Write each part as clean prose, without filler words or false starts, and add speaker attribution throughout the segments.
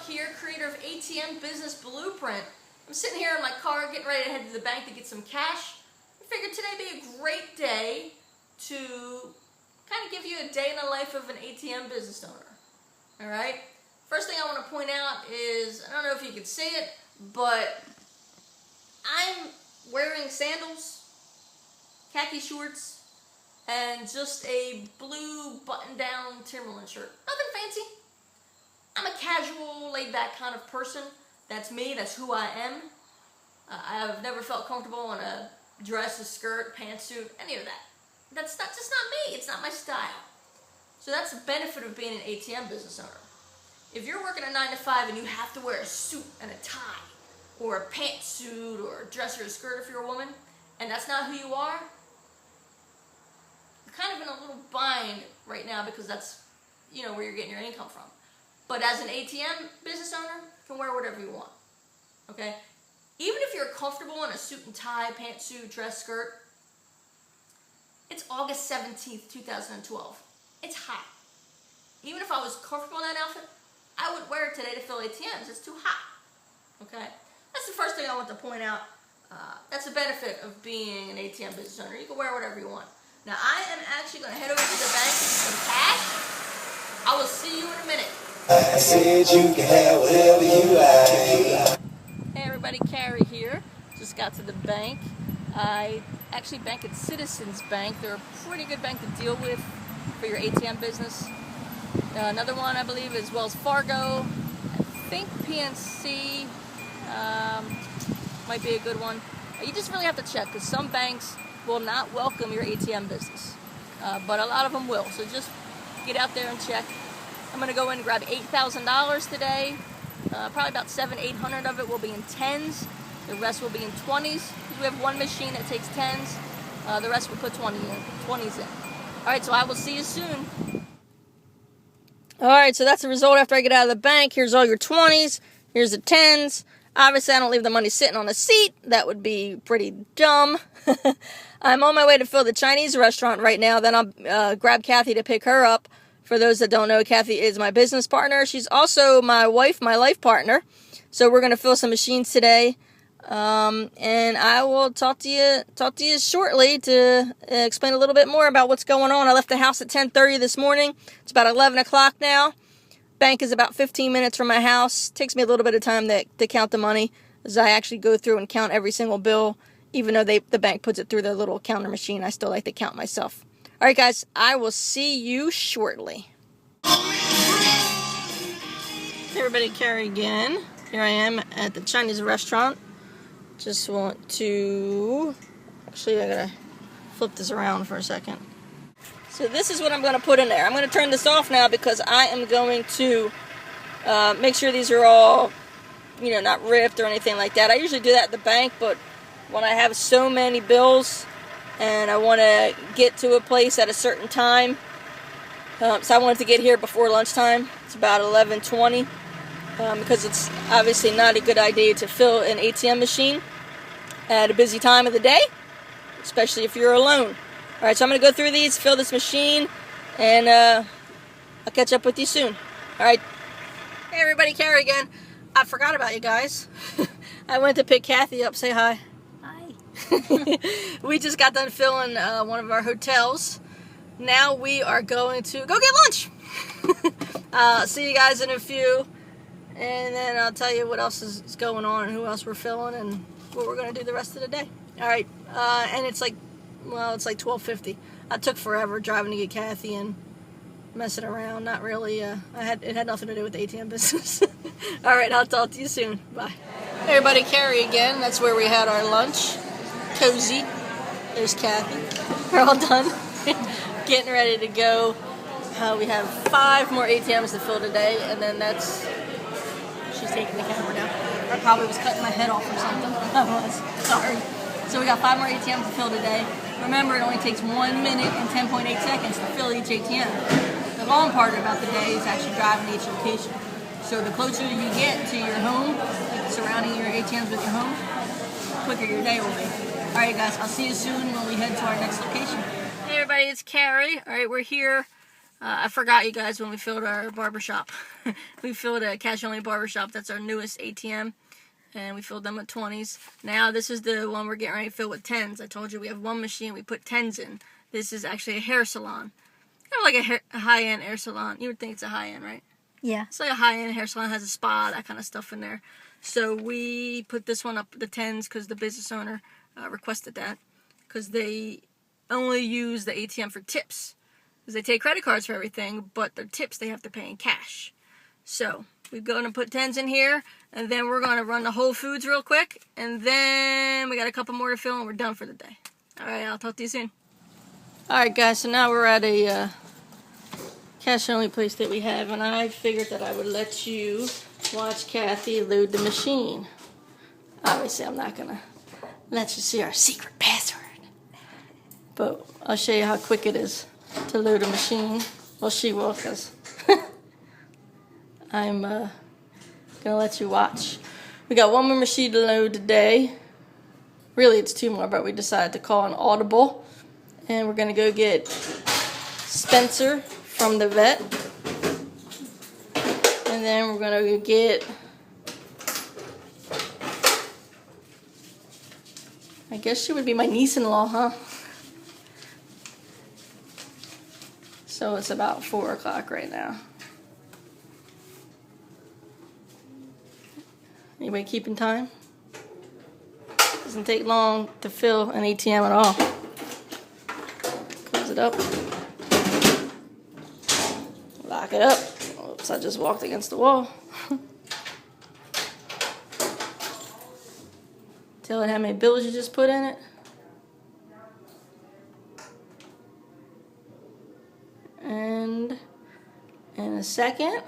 Speaker 1: Here, creator of ATM Business Blueprint. I'm sitting here in my car getting ready to head to the bank to get some cash. I figured today would be a great day to kind of give you a day in the life of an ATM business owner. Alright? First thing I want to point out is, I don't know if you can see it, but I'm wearing sandals, khaki shorts, and just a blue button-down Timberland shirt. Nothing fancy. I'm a casual, laid-back kind of person. That's me. That's who I am. I've never felt comfortable in a dress, a skirt, pantsuit, any of that. That's just not me. It's not my style. So that's the benefit of being an ATM business owner. If you're working a 9 to 5 and you have to wear a suit and a tie, or a pantsuit, or a dress or a skirt if you're a woman, and that's not who you are, you're kind of in a little bind right now because that's, where you're getting your income from. But as an ATM business owner, you can wear whatever you want, okay? Even if you're comfortable in a suit and tie, pantsuit, dress, skirt, it's August 17th, 2012. It's hot. Even if I was comfortable in that outfit, I would wear it today to fill ATMs. It's too hot, okay? That's the first thing I want to point out. That's the benefit of being an ATM business owner. You can wear whatever you want. Now, I am actually going to head over to the bank to get some cash. I will see you in a minute.
Speaker 2: I said you can have whatever you like.
Speaker 1: Hey everybody, Carey here. Just got to the bank. I actually bank at Citizens Bank. They're a pretty good bank to deal with for your ATM business. Another one I believe is Wells Fargo. I think PNC might be a good one. You just really have to check because some banks will not welcome your ATM business. But a lot of them will. So just get out there and check. I'm going to go in and grab $8,000 today. Probably about $700-800 of it will be in 10s. The rest will be in 20s. Because we have one machine that takes 10s. The rest will put 20s in. Alright, so I will see you soon. Alright, so that's the result after I get out of the bank. Here's all your 20s. Here's the 10s. Obviously, I don't leave the money sitting on a seat. That would be pretty dumb. I'm on my way to fill the Chinese restaurant right now. Then I'll grab Kathy to pick her up. For those that don't know, Kathy is my business partner. She's also my wife, my life partner. So we're going to fill some machines today. And I will talk to you shortly to explain a little bit more about what's going on. I left the house at 10:30 this morning. It's about 11 o'clock now. Bank is about 15 minutes from my house. Takes me a little bit of time to count the money as I actually go through and count every single bill. Even though the bank puts it through their little counter machine, I still like to count myself. All right, guys, I will see you shortly. Hey, everybody, Carey again. Here I am at the Chinese restaurant. Just want to... Actually, I gotta flip this around for a second. So this is what I'm going to put in there. I'm going to turn this off now because I am going to make sure these are all, not ripped or anything like that. I usually do that at the bank, but when I have so many bills... and I want to get to a place at a certain time. So I wanted to get here before lunchtime. It's about 11:20 because it's obviously not a good idea to fill an ATM machine at a busy time of the day, especially if you're alone. All right, so I'm going to go through these, fill this machine, and I'll catch up with you soon. All right. Hey, everybody, Carey again. I forgot about you guys. I went to pick Kathy up. Say hi. We just got done filling one of our hotels. Now we are going to go get lunch. I'll see you guys in a few. And then I'll tell you what else is going on and who else we're filling and what we're going to do the rest of the day. Alright, and it's like 12:50. I took forever driving to get Kathy and messing around. Not really. It had nothing to do with the ATM business. Alright, I'll talk to you soon. Bye. Hey everybody, Carey again. That's where we had our lunch. Cozy. There's Kathy. We're all done. Getting ready to go. We have 5 more ATMs to fill today, and then that's... She's taking the camera down. I probably was cutting my head off or something. I was. Sorry. So we got 5 more ATMs to fill today. Remember, it only takes 1 minute and 10.8 seconds to fill each ATM. The long part about the day is actually driving to each location. So the closer you get to your home, like surrounding your ATMs with your home, the quicker your day will be. Alright guys, I'll see you soon when we head to our next location. Hey everybody, it's Carey. Alright, we're here. I forgot you guys when we filled our barbershop. We filled a cash-only barbershop. That's our newest ATM. And we filled them with 20s. Now this is the one we're getting ready to fill with 10s. I told you we have one machine, we put 10s in. This is actually a hair salon. Kind of like a high-end hair salon. You would think it's a high-end, right?
Speaker 3: Yeah.
Speaker 1: It's like a high-end hair salon, has a spa, that kind of stuff in there. So we put this one up the 10s because the business owner requested that. Because they only use the ATM for tips. Because they take credit cards for everything, but their tips they have to pay in cash. So we're going to put 10s in here, and then we're going to run to Whole Foods real quick, and then we got a couple more to fill, and we're done for the day. Alright, I'll talk to you soon. Alright guys, so now we're at a cash-only place that we have, and I figured that I would let you watch Kathy load the machine. Obviously, I'm not going to let you see our secret password. But I'll show you how quick it is to load a machine. Well, she will, because I'm going to let you watch. We got one more machine to load today. Really, it's two more, but we decided to call an audible. And we're going to go get Spencer from the vet. And then we're going to get, I guess she would be my niece-in-law, huh? So it's about 4 o'clock right now. Anybody keeping time? Doesn't take long to fill an ATM at all. Close it up. Lock it up. Oops, I just walked against the wall. Tell it how many bills you just put in it. And in a second,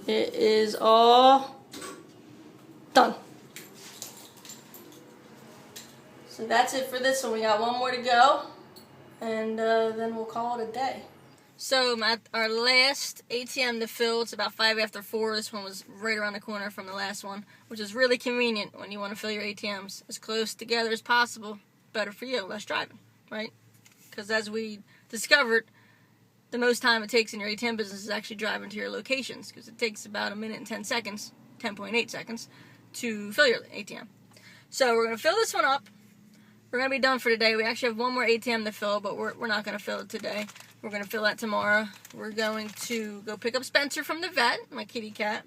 Speaker 1: it is all done. So that's it for this one. We got one more to go, and then we'll call it a day. So I'm at our last ATM to fill. It's about 5 after 4. This one was right around the corner from the last one, which is really convenient when you want to fill your ATMs as close together as possible. Better for you, less driving, right? Because as we discovered, the most time it takes in your ATM business is actually driving to your locations, because it takes about 1 minute and 10 seconds, 10.8 seconds, to fill your ATM. So we're going to fill this one up. We're going to be done for today. We actually have one more ATM to fill, but we're not going to fill it today. We're going to fill that tomorrow. We're going to go pick up Spencer from the vet, my kitty cat,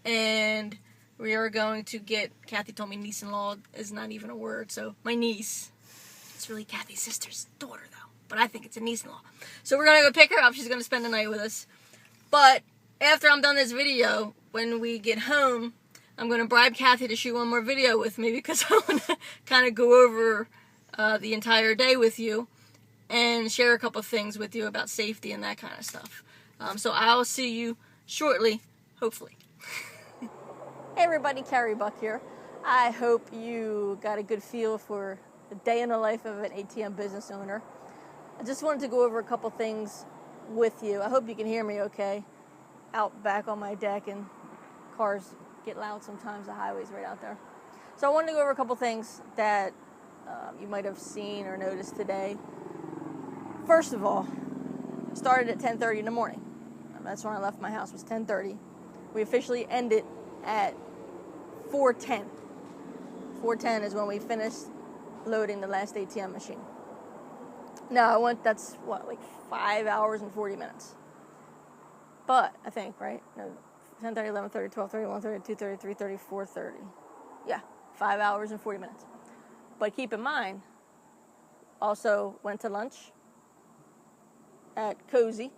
Speaker 1: and we are going to get, Kathy told me niece-in-law is not even a word, so my niece. It's really Kathy's sister's daughter, though, but I think it's a niece-in-law. So we're going to go pick her up. She's going to spend the night with us. But after I'm done this video, when we get home, I'm going to bribe Kathy to shoot one more video with me, because I want to kind of go over the entire day with you and share a couple things with you about safety and that kind of stuff. So I'll see you shortly, hopefully. Hey everybody, Carey Buck here. I hope you got a good feel for the day in the life of an ATM business owner. I just wanted to go over a couple things with you. I hope you can hear me okay. Out back on my deck, and cars get loud sometimes. The highway's right out there. So I wanted to go over a couple things that you might have seen or noticed today. First of all, it started at 10:30 in the morning. That's when I left my house, was 10:30. We officially ended at 4:10. 4:10 is when we finished loading the last ATM machine. Now, that's what, like 5 hours and 40 minutes. But, I think, right? No, 10:30, 11:30, 12:30, 1:30, 2:30, 3:30, 4:30. Yeah, 5 hours and 40 minutes. But keep in mind, also went to lunch at Cozy.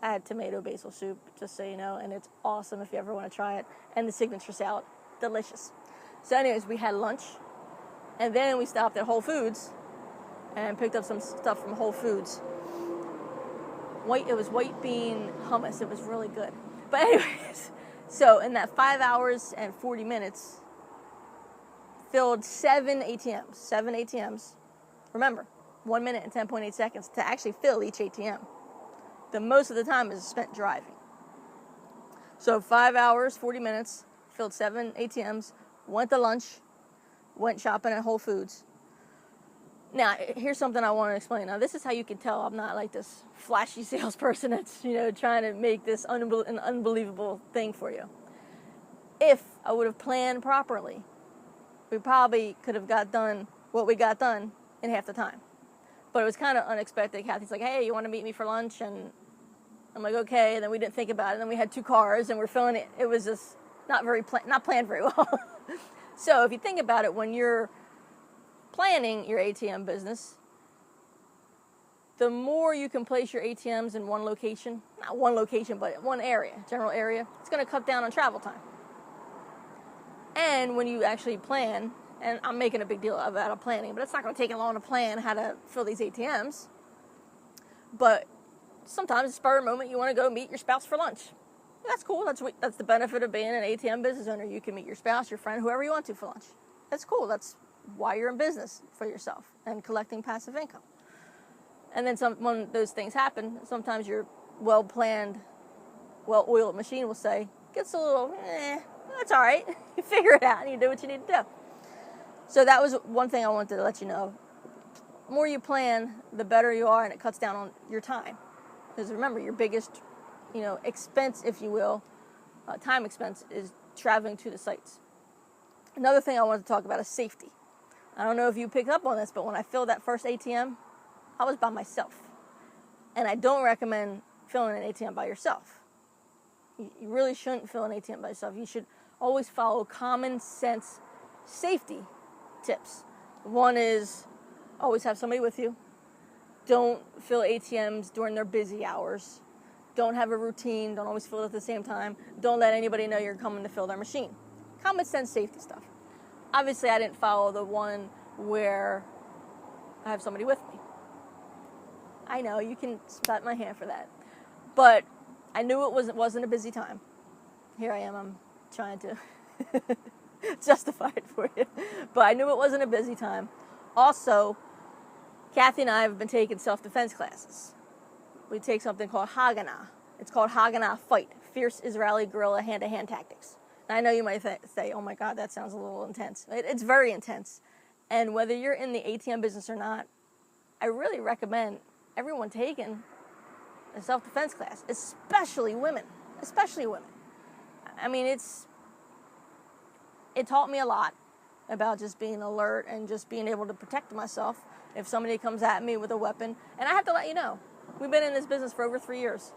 Speaker 1: I had tomato basil soup, just so you know, and it's awesome if you ever want to try it. And the signature salad, delicious. So anyways, we had lunch, and then we stopped at Whole Foods and picked up some stuff from Whole Foods. It was white bean hummus. It was really good. But anyways, so in that 5 hours and 40 minutes, filled 7 ATMs. 7 ATMs. Remember, 1 minute and 10.8 seconds to actually fill each ATM. The most of the time is spent driving. So 5 hours, 40 minutes, filled 7 ATMs went to lunch, went shopping at Whole Foods. Now, here's something I want to explain. Now, this is how you can tell I'm not like this flashy salesperson that's, trying to make this an unbelievable thing for you. If I would have planned properly, we probably could have got done what we got done in half the time. But it was kind of unexpected. Kathy's like, hey, you want to meet me for lunch? And I'm like, okay. And then we didn't think about it. And then we had 2 cars, and we're filling it. It was just not planned very well. So if you think about it, when you're planning your ATM business, the more you can place your ATMs in one location, not one location, but one area, general area, it's going to cut down on travel time. And when you actually plan, and I'm making a big deal about planning, but it's not going to take long to plan how to fill these ATMs. But sometimes, spur of the moment, you want to go meet your spouse for lunch. That's cool. That's the benefit of being an ATM business owner. You can meet your spouse, your friend, whoever you want to for lunch. That's cool. That's why you're in business for yourself and collecting passive income. And then when those things happen, sometimes your well-planned, well-oiled machine will say, gets a little, that's all right. You figure it out and you do what you need to do. So that was one thing I wanted to let you know. The more you plan, the better you are, and it cuts down on your time. Because remember, your biggest, expense, if you will, time expense is traveling to the sites. Another thing I wanted to talk about is safety. I don't know if you picked up on this, but when I filled that first ATM, I was by myself. And I don't recommend filling an ATM by yourself. You really shouldn't fill an ATM by yourself. You should always follow common sense safety tips. One is always have somebody with you. Don't fill ATMs during their busy hours. Don't have a routine. Don't always fill it at the same time. Don't let anybody know you're coming to fill their machine. Common sense safety stuff. Obviously, I didn't follow the one where I have somebody with me. I know, you can slap my hand for that. But I knew it wasn't a busy time. Here I am, I'm trying to justify it for you. But I knew it wasn't a busy time. Also, Kathy and I have been taking self-defense classes. We take something called Haganah. It's called Haganah Fight, Fierce Israeli Guerrilla Hand-to-Hand Tactics. And I know you might say, oh my God, that sounds a little intense. It's very intense. And whether you're in the ATM business or not, I really recommend everyone taking a self-defense class, especially women. Especially women. I mean, it taught me a lot about just being alert and just being able to protect myself if somebody comes at me with a weapon. And I have to let you know, we've been in this business for over 3 years.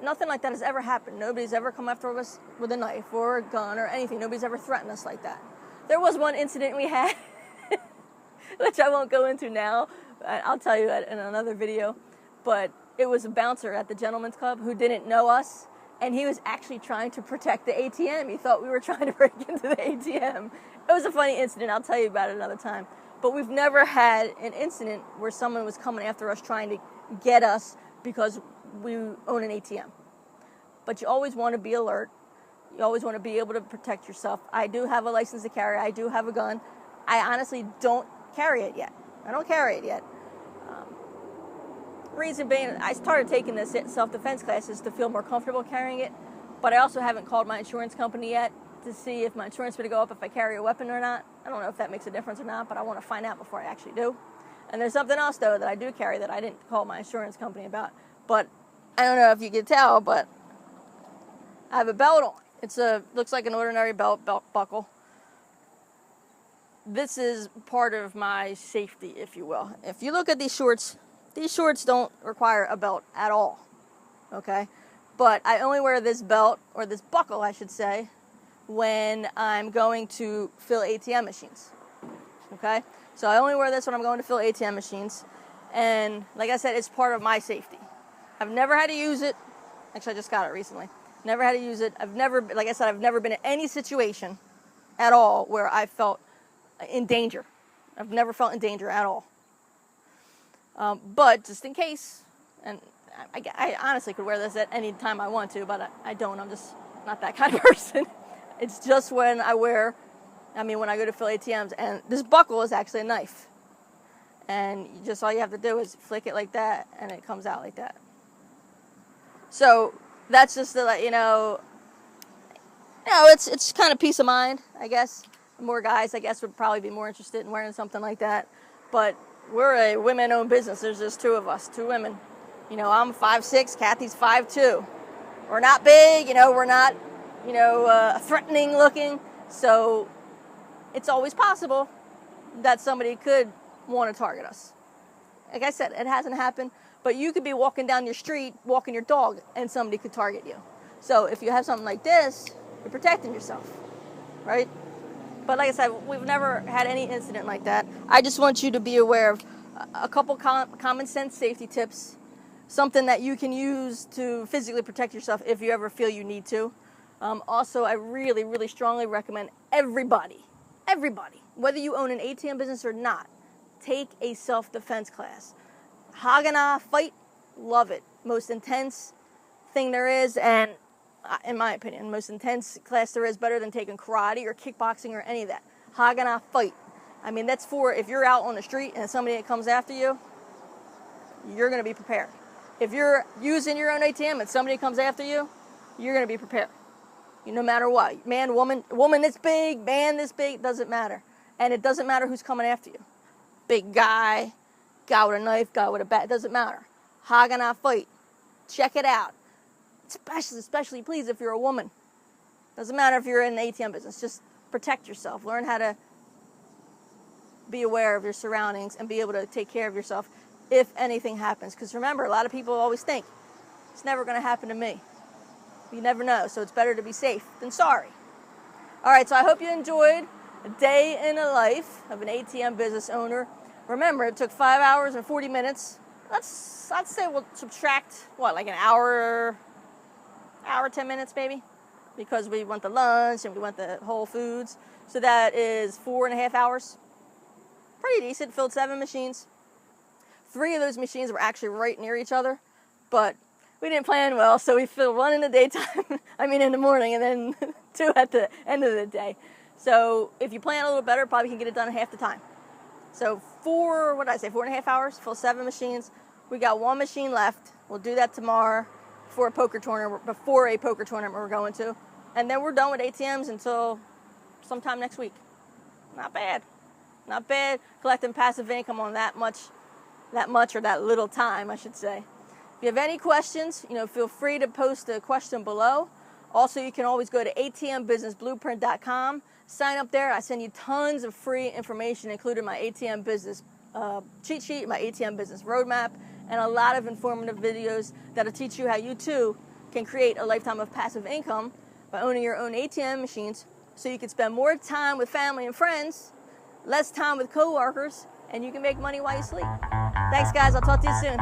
Speaker 1: Nothing like that has ever happened. Nobody's ever come after us with a knife or a gun or anything. Nobody's ever threatened us like that. There was one incident we had, which I won't go into now. I'll tell you in another video. But it was a bouncer at the Gentleman's Club who didn't know us, and he was actually trying to protect the ATM. He thought we were trying to break into the ATM. It was a funny incident. I'll tell you about it another time. But we've never had an incident where someone was coming after us trying to get us because we own an ATM. But you always want to be alert. You always want to be able to protect yourself. I do have a license to carry. I do have a gun. I honestly don't carry it yet. I don't carry it yet. Reason being, I started taking this self-defense classes to feel more comfortable carrying it, but I also haven't called my insurance company yet to see if my insurance would go up if I carry a weapon or not. I don't know if that makes a difference or not, but I want to find out before I actually do. And there's something else, though, that I do carry that I didn't call my insurance company about. But I don't know if you can tell, but I have a belt on. Looks like an ordinary belt buckle. This is part of my safety, if you will. If you look at these shorts don't require a belt at all, okay? But I only wear this belt, or this buckle, I should say, when I'm going to fill ATM machines, okay? So I only wear this when I'm going to fill ATM machines, and like I said, it's part of my safety. I've never had to use it. Actually, I just got it recently. Never had to use it. I've never been in any situation at all where I felt in danger. I've never felt in danger at all. But just in case, and I honestly could wear this at any time I want to, but I don't. I'm just not that kind of person. It's just when I go to fill ATMs, and this buckle is actually a knife. And all you have to do is flick it like that, and it comes out like that. So that's just to let you know, it's kind of peace of mind, I guess. More guys, I guess, would probably be more interested in wearing something like that. But we're a women-owned business. There's just two of us, two women. You know, I'm 5'6", Kathy's 5'2". We're not big, you know, we're not, threatening looking. So it's always possible that somebody could want to target us. Like I said, it hasn't happened, but you could be walking down your street, walking your dog, and somebody could target you. So if you have something like this, you're protecting yourself, right? But like I said, we've never had any incident like that. I just want you to be aware of a couple common sense safety tips, something that you can use to physically protect yourself if you ever feel you need to. Also, I really, really strongly recommend everybody, whether you own an ATM business or not, take a self-defense class. Haganah fight, love it. Most intense thing there is, and in my opinion, most intense class there is, better than taking karate or kickboxing or any of that. Haganah fight. I mean, that's for if you're out on the street and somebody comes after you, you're going to be prepared. If you're using your own ATM and somebody comes after you, you're going to be prepared. No matter what. Man, woman this big, man this big, doesn't matter. And it doesn't matter who's coming after you. Big guy with a knife, guy with a bat, it doesn't matter. Haganah fight. Check it out. Especially, please, if you're a woman. Doesn't matter if you're in the ATM business. Just protect yourself. Learn how to be aware of your surroundings and be able to take care of yourself if anything happens. Because remember, a lot of people always think, it's never going to happen to me. You never know, so it's better to be safe than sorry. All right, so I hope you enjoyed a day in the life of an ATM business owner. Remember, it took 5 hours and 40 minutes. I'd say we'll subtract, like an hour, 10 minutes maybe, because we went to lunch and we went to Whole Foods. So that is 4.5 hours. Pretty decent, filled 7 machines. 3 of those machines were actually right near each other, but we didn't plan well, so we filled 1 in the daytime, in the morning, and then 2 at the end of the day. So if you plan a little better, probably can get it done in half the time. So 4.5 hours, fill 7 machines. We got 1 machine left. We'll do that tomorrow before a poker tournament we're going to. And then we're done with ATMs until sometime next week. Not bad. Not bad collecting passive income on that much or that little time, I should say. If you have any questions, feel free to post a question below. Also, you can always go to atmbusinessblueprint.com. Sign up there. I send you tons of free information, including my ATM business cheat sheet, my ATM business roadmap, and a lot of informative videos that'll teach you how you too can create a lifetime of passive income by owning your own ATM machines, so you can spend more time with family and friends, less time with coworkers, and you can make money while you sleep. Thanks, guys. I'll talk to you soon.